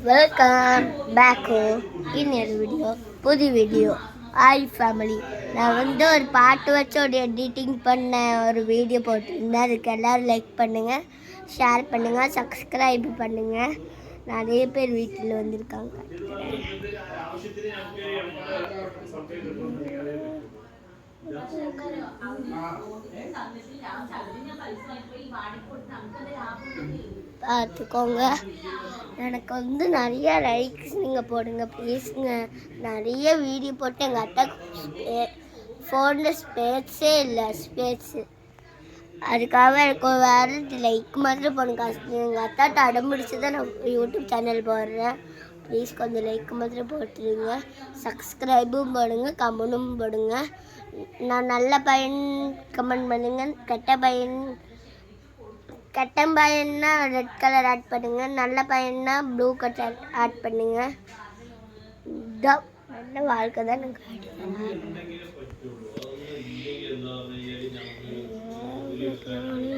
Welcome bag இன்னொரு video புது video hi family. நான் ஒரு பாட்டு வச்சு ஒரு எடிட்டிங் பண்ண ஒரு வீடியோ போட்டிருந்தேன். அதுக்கு எல்லோரும் லைக் பண்ணுங்கள், ஷேர் பண்ணுங்கள், சப்ஸ்கிரைப் பண்ணுங்கள். நிறைய பேர் வீட்டில் வந்திருக்காங்க. பார்த்துக்கோங்க. எனக்கு நிறைய லைக்ஸ் நீங்கள் போடுங்க ப்ளீஸுங்க. நிறைய வீடியோ போட்டு எங்கள் அட்டா ஃபோனில் ஸ்பேஸே இல்லை அதுக்காக எனக்கு வேறு லைக் மாத்திரம் போடுங்க. எங்கள் அத்தாட்ட அடம்பிடிச்சு தான் நான் யூடியூப் சேனல் போடுறேன். ப்ளீஸ் கொஞ்சம் லைக் மாத்திரம் போட்டுருங்க, சப்ஸ்கிரைபும் போடுங்க, கமெண்ட்டும் போடுங்க. நான் நல்ல பையன் கமெண்ட் பண்ணுங்க, கெட்ட பையன்னா ரெட் கலர் ஆட் பண்ணுங்க, நல்ல பையன்னா ப்ளூ கலர் ஆட் பண்ணுங்க. நல்ல வாழ்க்கை தான் எனக்கு